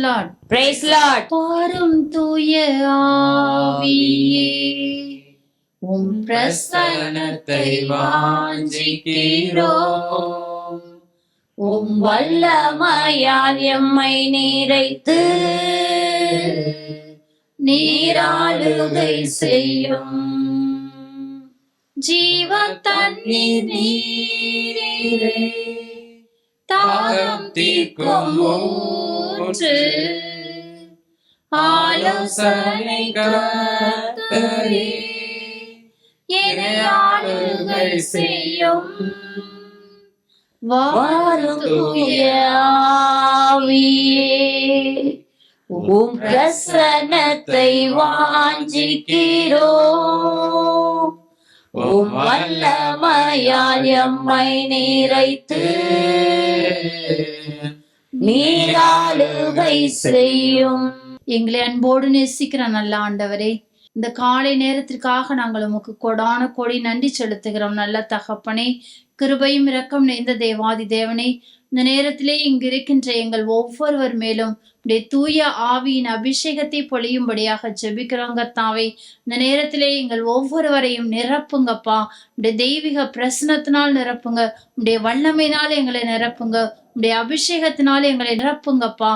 the Lord. Praise Lord. பாரும் தூய ஆவியே, உம் பிரசன்னத்தை வாஞ்சிக்கிறோம். உம் வல்லமையால் எம்மை நிறைத்து நீராளுகை செய்யும். ஜீவ தண்ணீர் நீரே, தாகம் தீர்க்கும் ஊற்று, ஆலோசனை கர்த்தரே, என்னை ஆளுகை செய்யும். வாரும் தூய ஆவியே, உம் பிரசன்னத்தை வாஞ்சிக்கிறோம். உம் வல்லமையால் எம்மை நிறைத்து நீராளுகை செய்யும். எங்களை அன்போடு நேசிக்கிற நல்ல ஆண்டவரே, இந்த காலை நேரத்திற்காக நாங்கள் உமக்கு கொடான கொடி நன்றி செலுத்துகிறோம். நல்ல தகப்பனே, கிருபையும் இரக்கம் நிறைந்த தேவாதி தேவனே, இந்த நேரத்திலே இங்கு இருக்கின்ற எங்கள் ஒவ்வொருவர் மேலும் உடைய தூய ஆவியின் அபிஷேகத்தை பொழியும்படியாக ஜெபிக்கிறோம் கர்த்தாவே. இந்த நேரத்திலே எங்கள் ஒவ்வொருவரையும் நிரப்புங்கப்பா. உடைய தெய்வீக பிரசனத்தினால் நிரப்புங்க, உடைய வல்லமையினால் எங்களை நிரப்புங்க, உடைய அபிஷேகத்தினால் எங்களை நிரப்புங்கப்பா.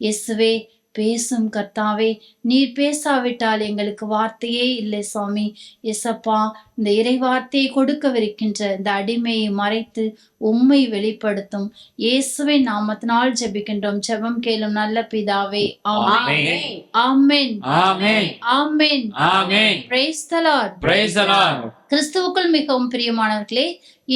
இயேசுவே, பேசும் கர்த்தாவே. நீர் பேசாவிட்டால் எங்களுக்கு வார்த்தையே இல்லை சுவாமி. எசப்பா, இந்த இறை வார்த்தையை கொடுக்கவிருக்கின்ற இந்த அடிமையை மறைத்து உம்மை வெளிப்படுத்தும் இயேசுவின் நாமத்தினால் ஜெபிக்கின்றோம். ஜெபம் கேளும் நல்ல பிதாவே. ஆமென். ஆமென். ஆமென். ஆமென். ஆமென். Praise the Lord. Praise the Lord. கிறிஸ்துவுக்குள் மிகவும் பிரியமானவர்களே,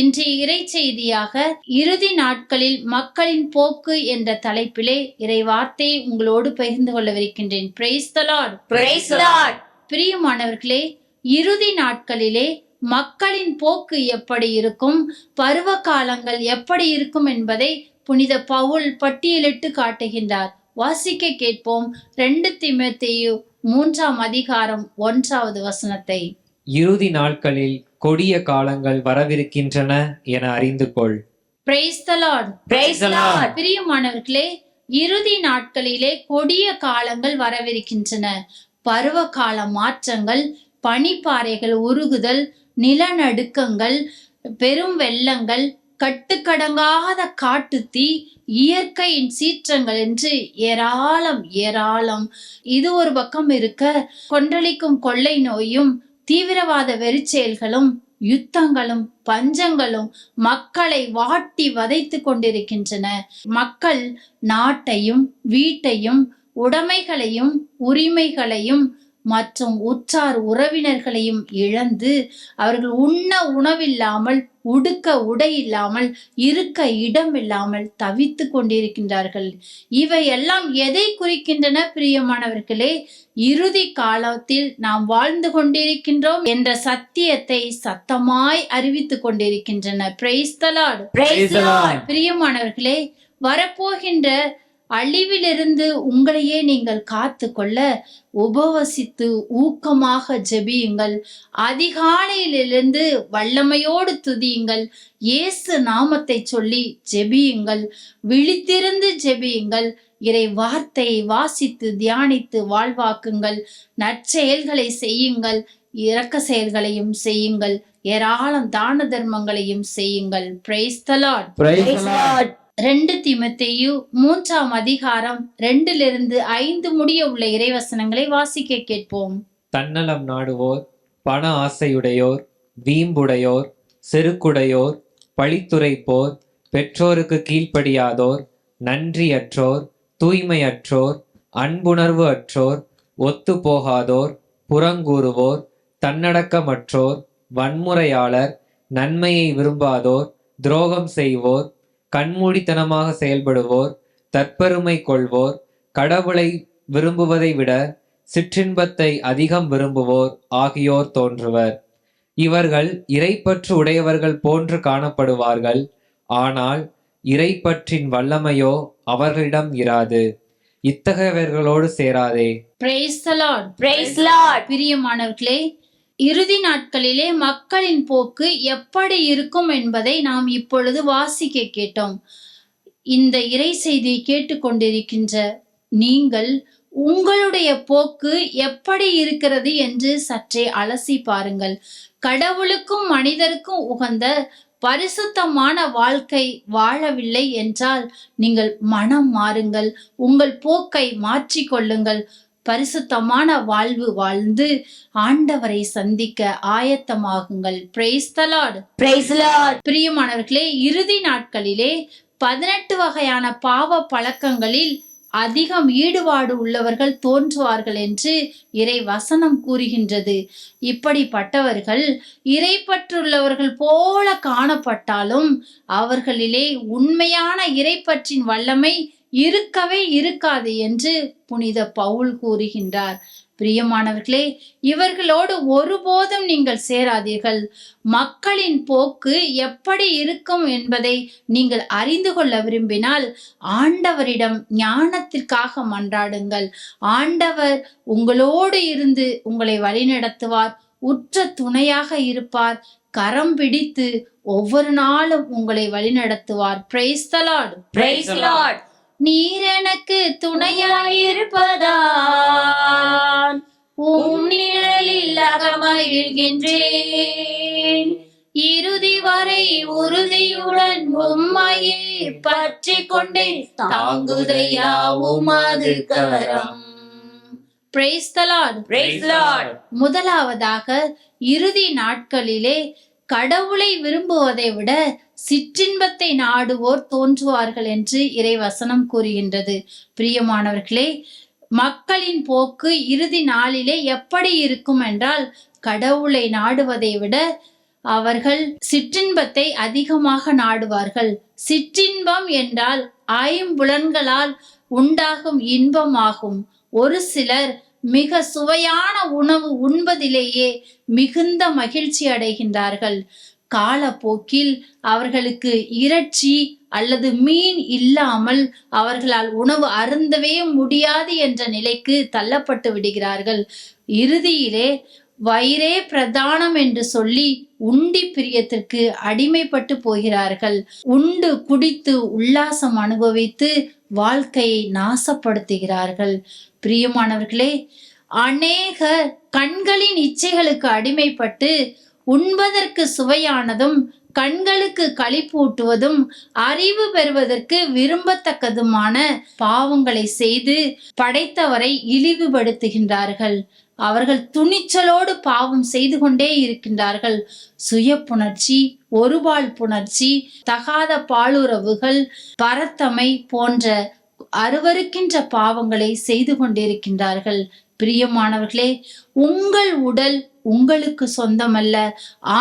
இன்றைய இறை செய்தியாக இறுதி நாட்களில் மக்களின் போக்கு என்ற தலைப்பிலே இறை வார்த்தையை உங்களோடு பகிர்ந்து கொள்ளவிருக்கின்றேன். Praise the Lord. Praise the Lord. பிரியமானவர்களே, இறுதி நாட்களிலே மக்களின் போக்கு எப்படி இருக்கும், பருவ காலங்கள் எப்படி இருக்கும் என்பதை புனித பவுல் பட்டியலிட்டு காட்டுகின்றார். வாசிக்க கேட்போம். 2 தீமோத்தேயு 3ஆம் அதிகாரம் 1வது வசனத்தை. இறுதி நாட்களில் கொடிய காலங்கள் வரவிருக்கின்றன என அறிந்து கொள். Praise the Lord. Praise the Lord. பிரியமானவர்களே, இறுதி நாட்களிலே கொடிய காலங்கள் வரவிருக்கின்றன. பருவ கால மாற்றங்கள், பனிப்பாறைகள் உருகுதல், நிலநடுக்கங்கள், பெரும் வெள்ளங்கள், கட்டுக்கடங்காத காட்டுத்தீ, இயற்கையின் சீற்றங்கள் என்று ஏராளம் ஏராளம். இது ஒரு பக்கம் இருக்க, கொன்றளிக்கும் கொள்ளை நோயும், தீவிரவாத வெறிச்செயல்களும், யுத்தங்களும், பஞ்சங்களும் மக்களை வாட்டி வதைத்து கொண்டிருக்கின்றன. மக்கள் நாட்டையும் வீட்டையும் உடைமைகளையும் உரிமைகளையும் மற்றும் உற்றார் உறவினர்களையும் இழந்து, அவர்கள் உண்ண உணவில்லாமல், உடுக்க உடை இல்லாமல், இருக்க இடம் இல்லாமல் தவித்து கொண்டிருக்கின்றார்கள். இவையெல்லாம் எதை குறிக்கின்றன பிரியமானவர்களே? இறுதி காலத்தில் நாம் வாழ்ந்து கொண்டிருக்கின்றோம் என்ற சத்தியத்தை சத்தமாய் அறிவித்து கொண்டிருக்கின்றன. Praise the Lord. Praise the Lord. பிரியமானவர்களே, வரப்போகின்ற அழிவிலிருந்து உங்களையே நீங்கள் காத்து கொள்ள உபவசித்து ஊக்கமாக ஜெபியுங்கள். அதிகாலையிலிருந்து வல்லமையோடு துதியுங்கள். இயேசு நாமத்தை சொல்லி ஜெபியுங்கள். விழித்திருந்து ஜெபியுங்கள். இறை வார்த்தையை வாசித்து தியானித்து வாழ்வாக்குங்கள். நற்செயல்களை செய்யுங்கள். இரக்க செயல்களையும் செய்யுங்கள். ஏராளம் தான தர்மங்களையும் செய்யுங்கள். Praise the Lord. Praise the Lord. 2 தீமோத்தேயு 3ஆம் அதிகாரம் 2லிருந்து 5 முடிய உள்ள இறைவசனங்களை வாசிக்க கேட்போம். தன்னலம் நாடுவோர், பண ஆசையுடையோர், வீம்புடையோர், செருக்குடையோர், பழித்துரைப்போர், பெற்றோருக்கு கீழ்ப்படியாதோர், நன்றியற்றோர், தூய்மையற்றோர், அன்புணர்வு அற்றோர், ஒத்து போகாதோர், புறங்கூறுவோர், தன்னடக்கமற்றோர், வன்முறையாளர், நன்மையை விரும்பாதோர், துரோகம் செய்வோர், கண்மூடித்தனமாக செயல்படுவோர், தற்பெருமை கொள்வோர், கடவுளை விரும்புவதை விட சிற்றின்பத்தை அதிகம் விரும்புவோர் ஆகியோர் தோன்றுவர். இவர்கள் இறைப்பற்று உடையவர்கள் போன்று காணப்படுவார்கள். ஆனால் இறைப்பற்றின் வல்லமையோ அவர்களிடம் இராது. இத்தகையவர்களோடு சேராதே. Praise the Lord. Praise the Lord. பிரியமானவர்களே, இறுதி நாட்களிலே மக்களின் போக்கு எப்படி இருக்கும் என்பதை நாம் இப்பொழுது வாசிக்க கேட்டோம். இந்த இறை செய்தியை கேட்டுக்கொண்டிருக்கின்ற நீங்கள் உங்களுடைய போக்கு எப்படி இருக்கிறது என்று சற்றே அலசி பாருங்கள். கடவுளுக்கும் மனிதருக்கும் உகந்த பரிசுத்தமான வாழ்க்கை வாழவில்லை என்றால் நீங்கள் மனம் மாறுங்கள், உங்கள் போக்கை மாற்றிக்கொள்ளுங்கள். பரிசுத்தமான வாழ்வு வாழ்ந்து ஆண்டவரை சந்திக்க ஆயத்தமாகுங்கள். Praise the Lord. Praise the Lord. பிரியமானவர்களே, இறுதி நாட்களிலே 18 வகையான பாவ பழக்கங்களில் அதிகம் ஈடுபாடு உள்ளவர்கள் தோன்றுவார்கள் என்று இறை வசனம் கூறுகின்றது. இப்படிப்பட்டவர்கள் இறைப்பற்றுள்ளவர்கள் போல காணப்பட்டாலும் அவர்களிலே உண்மையான இறைப்பற்றின் வல்லமை இருக்கவே இருக்காது என்று புனித பவுல் கூறுகின்றார். பிரியமானவர்களே, இவர்களோடு ஒருபோதும் நீங்கள் சேராதீர்கள். மக்களின் போக்கு எப்படி இருக்கும் என்பதை நீங்கள் அறிந்து கொள்ள விரும்பினால் ஆண்டவரிடம் ஞானத்திற்காக மன்றாடுங்கள். ஆண்டவர் உங்களோடு இருந்து உங்களை வழிநடத்துவார், உற்ற துணையாக இருப்பார், கரம் பிடித்து ஒவ்வொரு நாளும் உங்களை வழிநடத்துவார். Praise the Lord. Praise the Lord. நீர் எனக்கு துணையாயிருப்பதான் உம் நிழலில் அகமகிழ்கின்றேன். இறுதி வரை உறுதியுடன் உம்மையே பற்றிக் கொண்டே தாங்குதையா உமது கரம். Praise the Lord. Praise the Lord. முதலாவதாக, இறுதி நாட்களிலே கடவுளை விரும்புவதை விட சிற்றின்பத்தை நாடுவோர் தோன்றுவார்கள் என்று இறைவசனம் கூறுகின்றது. பிரியமானவர்களே, மக்களின் போக்கு இறுதி நாளிலே எப்படி இருக்கும் என்றால், கடவுளை நாடுவதை விட அவர்கள் சிற்றின்பத்தை அதிகமாக நாடுவார்கள். சிற்றின்பம் என்றால் ஐம்புலன்களால் உண்டாகும் இன்பமாகும். ஒரு சிலர் மிக சுவையான உணவு உண்பதிலேயே மிகுந்த மகிழ்ச்சி அடைகின்றார்கள். காலப்போக்கில் அவர்களுக்கு இறைச்சி அல்லது மீன் இல்லாமல் அவர்களால் உணவு அருந்தவே முடியாது என்ற நிலைக்கு தள்ளப்பட்டு விடுகிறார்கள். இறுதியிலே வயிறே பிரதானம் என்று சொல்லி உண்டி பிரியத்திற்கு அடிமைப்பட்டு போகிறார்கள். உண்டு குடித்து உல்லாசம் அனுபவித்து வாழ்க்கையை நாசப்படுத்துகிறார்கள். பிரியமானவர்களே, அநேகர் கண்களின் இச்சைகளுக்கு அடிமைப்பட்டு உண்பதற்கு சுவையானதும் கண்களுக்கு களிப்பூட்டுவதும் அறிவு பெறுவதற்கு விரும்பத்தக்கதுமான பாவங்களை செய்து படைத்தவரை இழிவுபடுத்துகின்றார்கள். அவர்கள் துணிச்சலோடு பாவம் செய்து கொண்டே இருக்கின்றார்கள். சுய புணர்ச்சி, ஒருபால் புணர்ச்சி, தகாத பாலுறவுகள், பரத்தமை போன்ற அருவருக்கின்ற பாவங்களை செய்து கொண்டிருக்கின்றார்கள். பிரியமானவர்களே, உங்கள் உடல் உங்களுக்கு சொந்தமல்ல,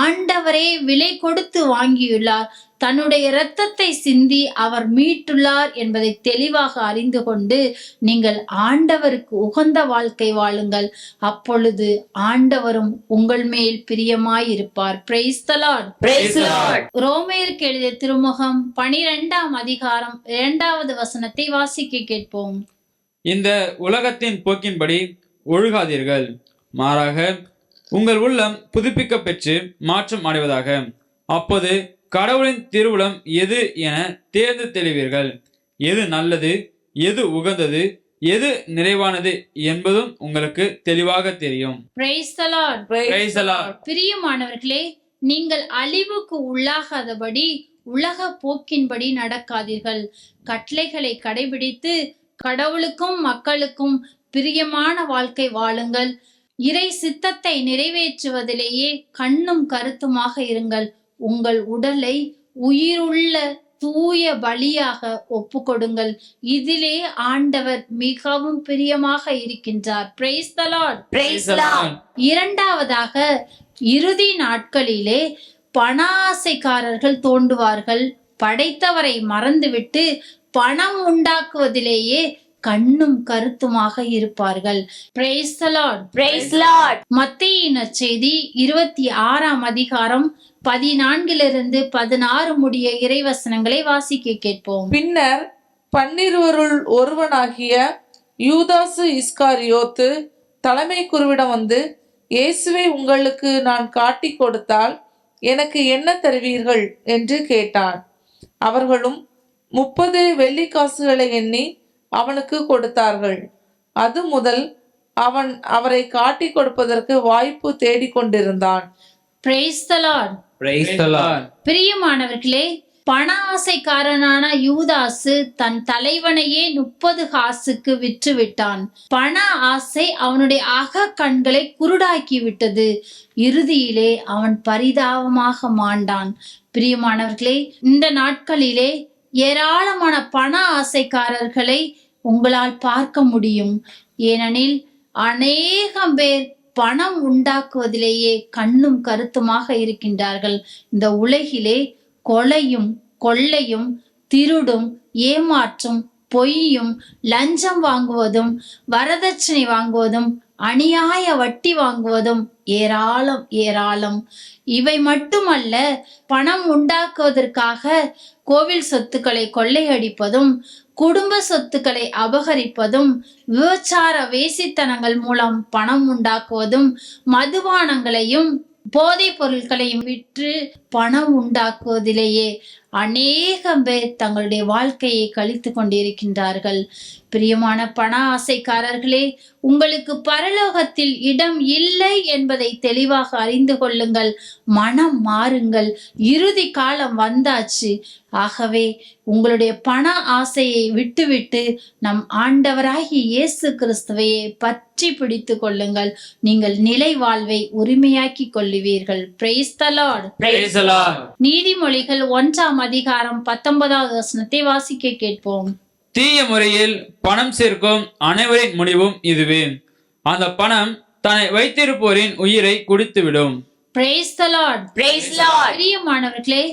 ஆண்டவரே விலை கொடுத்து வாங்கியுள்ளார். தன்னுடைய இரத்தத்தை சிந்தி அவர் மீட்டுள்ளார் என்பதை தெளிவாக அறிந்து கொண்டு நீங்கள் ஆண்டவருக்கு உகந்த வாழ்க்கை வாழுங்கள். அப்பொழுது ஆண்டவரும் உங்கள் மேல் பிரியமாயிருப்பார். Praise the Lord. Praise the Lord. ரோமையருக்கு எழுதிய திருமுகம் 12ஆம் அதிகாரம் 2வது வசனத்தை வாசிக்க கேட்போம். இந்த உலகத்தின் போக்கின்படி ஒழுகாதீர்கள், மாறாக உங்கள் உள்ளம் புதுப்பிக்க பெற்று மாற்றம் அடைவதாக. அப்போது கடவுளின் திருவுளம் எது என தேர்ந்து தெளிவீர்கள். எது நல்லது, எது உகந்தது, எது நிறைவானது என்பதும் உங்களுக்கு தெளிவாக தெரியும். Praise the Lord. Praise the Lord. பிரியமானவர்களே, நீங்கள் அழிவுக்கு உள்ளாகாதபடி உலக போக்கின்படி நடக்காதீர்கள். கட்டளைகளை கடைபிடித்து கடவுளுக்கும் மக்களுக்கும் பிரியமான வாழ்க்கை வாழுங்கள். இறை சித்தத்தை நிறைவேற்றுவதிலேயே கண்ணும் கருத்துமாக இருங்கள். உங்கள் உடலை உயிருள்ள தூய பலியாக ஒப்புக்கொடுங்கள். இதிலே ஆண்டவர் மிகவும் பிரியமாக இருக்கின்றார். Praise the Lord. Praise the Lord. இரண்டாவதாக, இறுதி நாட்களிலே பண ஆசைக்காரர்கள் தோன்றுவார்கள். படைத்தவரை மறந்துவிட்டு பணம் உண்டாக்குவதிலேயே கண்ணும் கருத்துமாக இருப்பார்கள். Praise the Lord. Praise the Lord. மத்தேயு நற்செய்தி 26ஆம் அதிகாரம் 14 16 முடிய இறைவசனங்களை வாசிக்க கேட்போம். பின்னர் 12 ஒருவனாகிய யூதாசு இஸ்காரியோத்து தலைமை குருவிடம் வந்து, இயேசுவை உங்களுக்கு நான் காட்டி கொடுத்தால் எனக்கு என்ன தருவீர்கள் என்று கேட்டான். அவர்களும் 30 வெள்ளிக்காசுகளை எண்ணி அவனுக்கு கொடுத்தார்கள். அது முதல் அவன் அவரை காட்டி கொடுப்பதற்கு வாய்ப்பு தேடிக்கொண்டிருந்தான். Praise the Lord. Praise the Lord. பிரியமானவர்களே, பண ஆசைக்காரனான யூதாசு தன் தலைவனையே 30 காசுக்கு விற்று விட்டான். பண ஆசை அவனுடைய அக கண்களை குருடாக்கி விட்டது. இறுதியிலே அவன் பரிதாபமாக மாண்டான். பிரியமானவர்களே, இந்த நாட்களிலே ஏராளமான பண ஆசைக்காரர்களை உங்களால் பார்க்க முடியும். ஏனெனில் அநேகம் பேர் பணம் உண்டாக்குவதிலேயே கண்ணும் கருத்துமாக இருக்கின்றார்கள். இந்த உலகிலே கொலையும் கொள்ளையும் திருடும் ஏமாற்றும் பொய்யும் லஞ்சம் வாங்குவதும் வரதட்சணை வாங்குவதும் அநியாய வட்டி வாங்குவதும் ஏராளம் ஏராளம். இவை மட்டுமல்ல, பணம் உண்டாக்குவதற்காக கோவில் சொத்துக்களை கொள்ளையடிப்பதும் குடும்ப சொத்துக்களை அபகரிப்பதும் விபச்சார வேசித்தனங்கள் மூலம் பணம் உண்டாக்குவதும் மதுபானங்களையும் போதைப் பொருட்களையும் விற்று பணம் உண்டாக்குவதிலேயே அநேகம் பேர் தங்களுடைய வாழ்க்கையை கழித்து கொண்டிருக்கின்றார்கள். பிரியமான பண ஆசைக்காரர்களே, உங்களுக்கு பரலோகத்தில் இடம் இல்லை என்பதை தெளிவாக அறிந்து கொள்ளுங்கள். மனம் மாறுங்கள். இறுதி காலம் வந்தாச்சு. ஆகவே உங்களுடைய பண ஆசையை விட்டுவிட்டு நம் ஆண்டவராகிய இயேசு கிறிஸ்துவையே பற்றி பிடித்து கொள்ளுங்கள். நீங்கள் நிலை வாழ்வை உரிமையாக்கி கொள்ளுவீர்கள். Praise the Lord. Praise the Lord. நீதிமொழிகள் 1ஆம் அதிகாரம் 19வது வசனத்தை வாசிக்க கேட்போம். தீய முறையில் பணம் சேர்க்கும் அனைவரின் முடிவும் இதுவே. அந்த பணம் தன்னை வைத்திருப்போரின் உயிரை குடித்துவிடும். Praise the Lord. Praise Lord. பிரியமானவர்களே,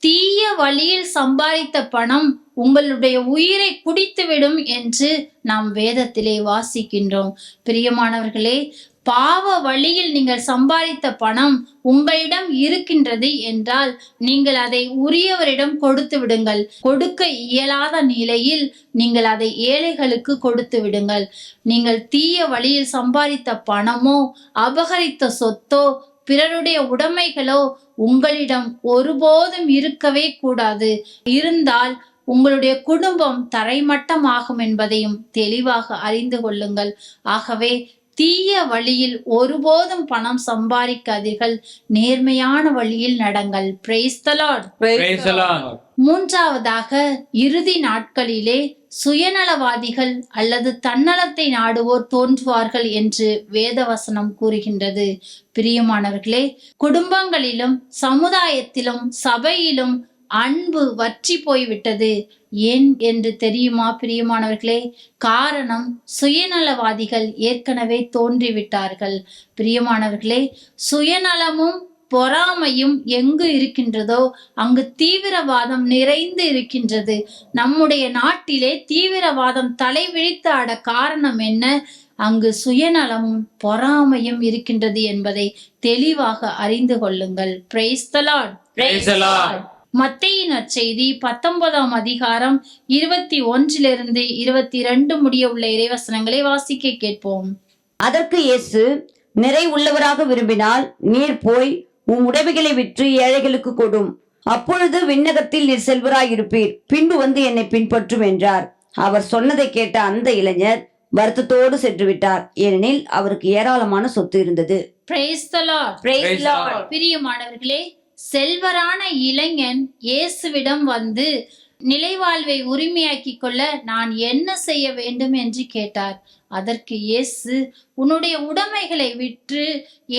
தீய வழியில் சம்பாதித்த பணம் உங்களுடைய உயிரை குடித்துவிடும் என்று நாம் வேதத்திலே வாசிக்கின்றோம். பிரியமானவர்களே, பாவ வழியில் நீங்கள் சம்பாதித்த பணம் உங்களிடம் இருக்கின்றது என்றால் நீங்கள் அதை உரியவரிடம் கொடுத்து விடுங்கள். கொடுக்க இயலாத நிலையில் நீங்கள் அதை ஏழைகளுக்கு கொடுத்து விடுங்கள். நீங்கள் தீய வழியில் சம்பாதித்த பணமோ அபகரித்த சொத்தோ பிறருடைய உடைமைகளோ உங்களிடம் ஒருபோதும் இருக்கவே கூடாது. இருந்தால் உங்களுடைய குடும்பம் தரைமட்டமாகும் என்பதையும் தெளிவாக அறிந்து கொள்ளுங்கள். ஆகவே தீய வழியில் ஒருபோதும் பணம் சம்பாதிக்காதீர்கள். நேர்மையான வழியில் நடங்கள். Praise the Lord. Praise the Lord. மூன்றாவதாக, இறுதி நாட்களிலே சுயநலவாதிகள் அல்லது தன்னலத்தை நாடுவோர் தோன்றுவார்கள் என்று வேதவசனம் கூறுகின்றது. பிரியமானவர்களே, குடும்பங்களிலும் சமுதாயத்திலும் சபையிலும் அன்பு வற்றி போய்விட்டது. ஏன் என்று தெரியுமா பிரியமானவர்களே? காரணம், சுயநலவாதிகள் ஏற்கனவே தோன்றிவிட்டார்கள். பிரியமானவர்களே, சுயநலமும் பொறாமையும் எங்கு இருக்கின்றதோ அங்கு தீவிரவாதம் நிறைந்து இருக்கின்றது. நம்முடைய நாட்டிலே தீவிரவாதம் தலை விழித்து ஆட காரணம் என்ன? அங்கு சுயநலமும் பொறாமையும் இருக்கின்றது என்பதை தெளிவாக அறிந்து கொள்ளுங்கள். Praise the Lord. Praise the Lord. மத்தேயு நற்செய்தி 19ஆம் அதிகாரம் 21 22 முடிய உள்ள இறைவசனங்களை வாசிக்க கேட்போம். அதற்கு இயேசு, நிறை உள்ளவராக விரும்பினால் நீர் போய் உம் உடைமைகளை விற்று ஏழைகளுக்கு கொடும். அப்பொழுது விண்ணகத்தில் நீர் செல்வராயிருப்பீர். பின்பு வந்து என்னை பின்பற்றும் என்றார். அவர் சொன்னதை கேட்ட அந்த இளைஞர் வருத்தத்தோடு சென்று விட்டார். ஏனெனில் அவருக்கு ஏராளமான சொத்து இருந்தது. Praise the Lord. Praise Lord. பிரியமானவர்களே, செல்வரான இளைஞன் இயேசுவிடம் வந்து நிலைவாழ்வை உரிமையாக்கி கொள்ள நான் என்ன செய்ய வேண்டும் என்று கேட்டார். அதற்கு இயேசு, உன்னுடைய உடைமைகளை விற்று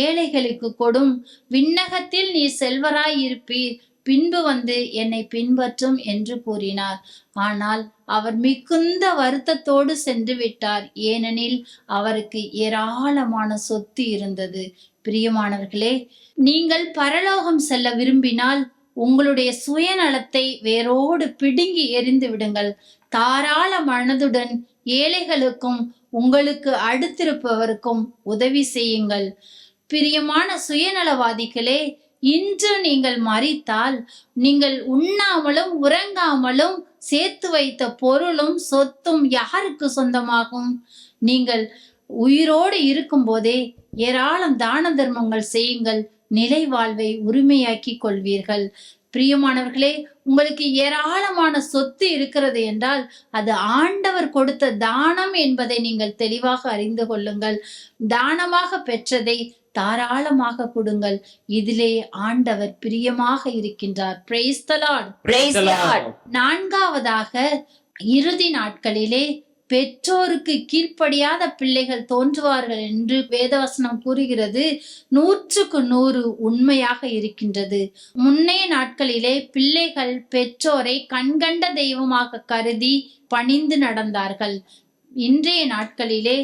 ஏழைகளுக்கு கொடும். விண்ணகத்தில் நீ செல்வராய் இருப்பீர். பின்பு வந்து என்னை பின்பற்றும் என்று கூறினார். ஆனால் அவர் மிகுந்த வருத்தத்தோடு சென்று விட்டார். ஏனெனில் அவருக்கு ஏராளமான சொத்து இருந்தது. பிரியமானவர்களே, நீங்கள் பரலோகம் செல்ல விரும்பினால் உங்களுடைய சுயநலத்தை வேரோடு பிடுங்கி எறிந்து விடுங்கள். தாராள மனதுடன் ஏழைகளுக்கும் உங்களுக்கு அடுத்திருப்பவருக்கும் உதவி செய்யுங்கள். பிரியமான சுயநலவாதிகளே, இன்று நீங்கள் மரித்தால் நீங்கள் உண்ணாமலும் உறங்காமலும் சேர்த்து வைத்த பொருளும் சொத்தும் யாருக்கு சொந்தமாகும்? நீங்கள் உயிரோடு இருக்கும் போதே ஏராளம் தான தர்மங்கள் செய்யுங்கள். நிலை வாழ்வை உரிமையாக்கி கொள்வீர்கள். பிரியமானவர்களே, உங்களுக்கு ஏராளமான சொத்து இருக்கிறது என்றால் அது ஆண்டவர் கொடுத்த தானம் என்பதை நீங்கள் தெளிவாக அறிந்து கொள்ளுங்கள். தானமாக பெற்றதை தாராளமாக கொடுங்கள். இதிலே ஆண்டவர் பிரியமாக இருக்கின்றார். Praise the Lord. Praise the Lord. நான்காவதாக, இறுதி நாட்களிலே பெற்றோருக்கு கீழ்ப்படியாத பிள்ளைகள் தோன்றுவார்கள் என்று வேதவசனம் கூறுகிறது. 100% உண்மையாக இருக்கின்றது. முன்னைய நாட்களிலே பிள்ளைகள் பெற்றோரை கண்கண்ட தெய்வமாக கருதி பணிந்து நடந்தார்கள். இன்றைய நாட்களிலே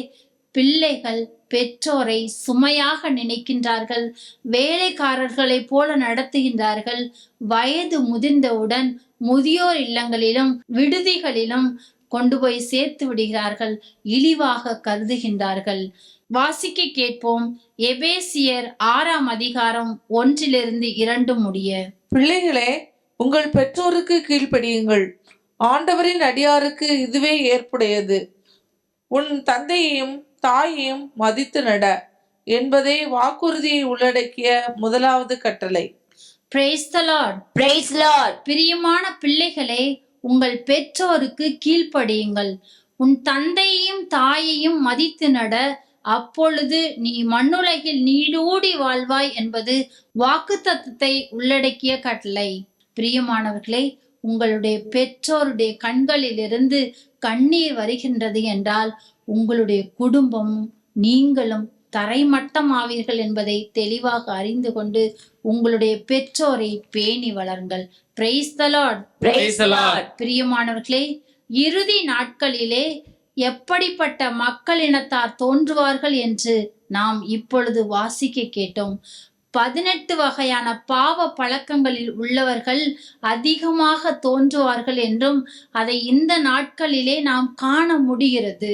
பிள்ளைகள் பெற்றோரை சுமையாக நினைக்கின்றார்கள், வேலைக்காரர்களைப் போல நடத்துகின்றார்கள். வயது முதிர்ந்தவுடன் முதியோர் இல்லங்களிலும் விடுதிகளிலும் கொண்டு போய் சேர்த்து விடுகிறார்கள், இழிவாக கருதுகின்றார்கள். வாசிக்க கேட்போம். எபேசியர் 6ஆம் அதிகாரம் 1-2 முடிய. பிள்ளைகளே, உங்கள் பெற்றோருக்கு கீழ்ப்படியுங்கள். ஆண்டவரின் அடியாருக்கு இதுவே ஏற்புடையது. உன் தந்தையையும் தாயையும் மதித்து நட என்பதே வாக்குறுதியை உள்ளடக்கிய முதலாவது கட்டளை. Praise the Lord. Praise the Lord. பிரியமான பிள்ளைகளே, உங்கள் பெற்றோருக்கு கீழ்ப்படியுங்கள். உன் தந்தையையும் தாயையும் மதித்து நட, அப்பொழுது நீ மண்ணுலகில் நீடூடி வாழ்வாய் என்பது வாக்குத்தத்தத்தை உள்ளடக்கிய கட்டளை. பிரியமானவர்களே, உங்களுடைய பெற்றோருடைய கண்களிலிருந்து கண்ணீர் வருகின்றது என்றால் உங்களுடைய குடும்பமும் நீங்களும் தரைமட்டமாவீர்கள் என்பதை தெளிவாக அறிந்து கொண்டு உங்களுடைய பெற்றோரை பேணி வளருங்கள். Praise the Lord. Praise the Lord. பிரியமானவர்களே, இறுதி நாட்களிலே எப்படிப்பட்ட மக்களினத்தார் தோன்றுவார்கள் என்று நாம் இப்பொழுது வாசிக்க கேட்டோம். 18 வகையான பாவ பழக்கங்களில் உள்ளவர்கள் அதிகமாக தோன்றுவார்கள் என்றும் அதை இந்த நாட்களிலே நாம் காண முடிகிறது.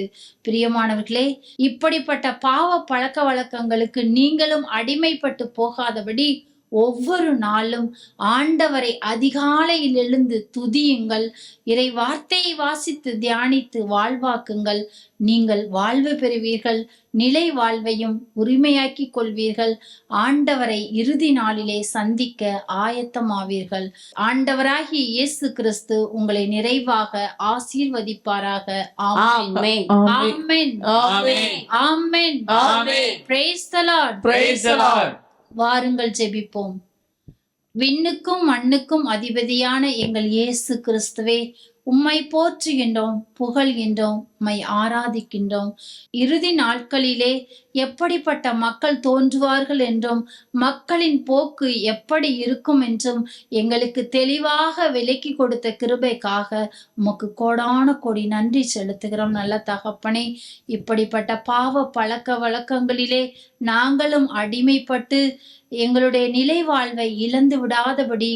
பிரியமானவர்களே, இப்படிப்பட்ட பாவ பழக்க வழக்கங்களுக்கு நீங்களும் அடிமைப்பட்டு போகாதபடி ஒவ்வொரு நாளும் ஆண்டவரை அதிகாலையில் எழுந்து துதியுங்கள். இறை வார்த்தையை வாசித்து தியானித்து வாழ்வாக்குங்கள். நீங்கள் வாழ்வு பெறுவீர்கள், நிலை வாழ்வையும் உரிமையாக்கி கொள்வீர்கள். ஆண்டவரை இறுதி நாளிலே சந்திக்க ஆயத்தமாவீர்கள். ஆண்டவராகிய இயேசு கிறிஸ்து உங்களை நிறைவாக ஆசீர்வதிப்பாராக. ஆமென். ஆமென். ஆமென். ஆமென். Praise the Lord. Praise the Lord. வாருங்கள் ஜெபிப்போம். விண்ணுக்கும் மண்ணுக்கும் அதிபதியான எங்கள் இயேசு கிறிஸ்துவே, உம்மை போற்றுகின்றோம், புகழ்கின்றோம், உம்மை ஆராதிக்கின்றோம். இறுதி நாட்களிலே எப்படிப்பட்ட மக்கள் தோன்றுவார்கள் என்றும் மக்களின் போக்கு எப்படி இருக்கும் என்றும் எங்களுக்கு தெளிவாக விளக்கி கொடுத்த கிருபைக்காக உமக்கு கோடான கோடி நன்றி செலுத்துகிறோம். நல்ல தகப்பனே, இப்படிப்பட்ட பாவ பழக்க வழக்கங்களிலே நாங்களும் அடிமைப்பட்டு எங்களுடைய நிலை வாழ்வை இழந்து விடாதபடி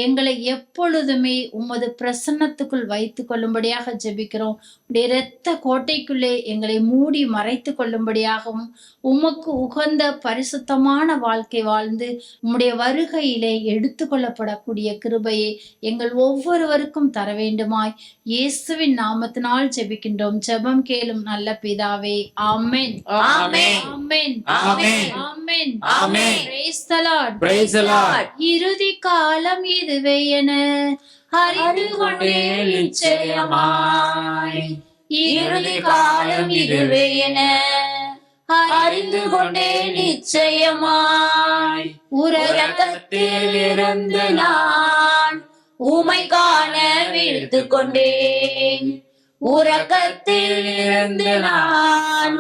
எங்களை எப்பொழுதுமே உமது பிரசன்னத்துக்குள் வைத்துக் கொள்ளும்படியாக ஜெபிக்கிறோம். உடைய இரத்த கோட்டைக்குள்ளே எங்களை மூடி மறைத்து கொள்ளும்படியாகவும் உமக்கு உகந்த பரிசுத்தமான வாழ்க்கை வாழ்ந்து உம்முடைய வருகையிலே எடுத்து கொள்ளப்படக்கூடிய கிருபையை எங்கள் ஒவ்வொருவருக்கும் தர வேண்டுமாய் இயேசுவின் நாமத்தினால் ஜெபிக்கின்றோம். ஜெபம் கேளும் நல்ல பிதாவே. ஆமென். ஆமென். ஆமென். ஆமென். ஆமென். ஆமென். Praise the Lord. Praise the Lord. இறுதி காலம் இதுவே என அறிந்து கொண்டேன் நிச்சயமாய். இறுதி காலம் இதுவே என அறிந்து கொண்டேன் நிச்சயமாய். உறக்கத்தில் இருந்து நான் உமை காண விழித்து கொண்டேன். உறக்கத்தில் இருந்து நான்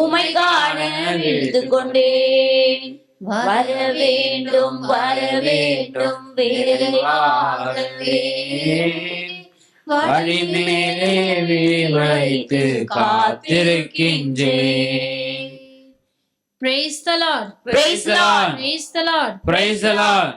உமை காண விழித்து கொண்டேன். வர வேண்டும் வர வேண்டும் விரைவாகவே. வழிமேலே வைத்து காத்திருக்கின்றேன். Praise the Lord. Praise the Lord. Praise the Lord. Praise the Lord.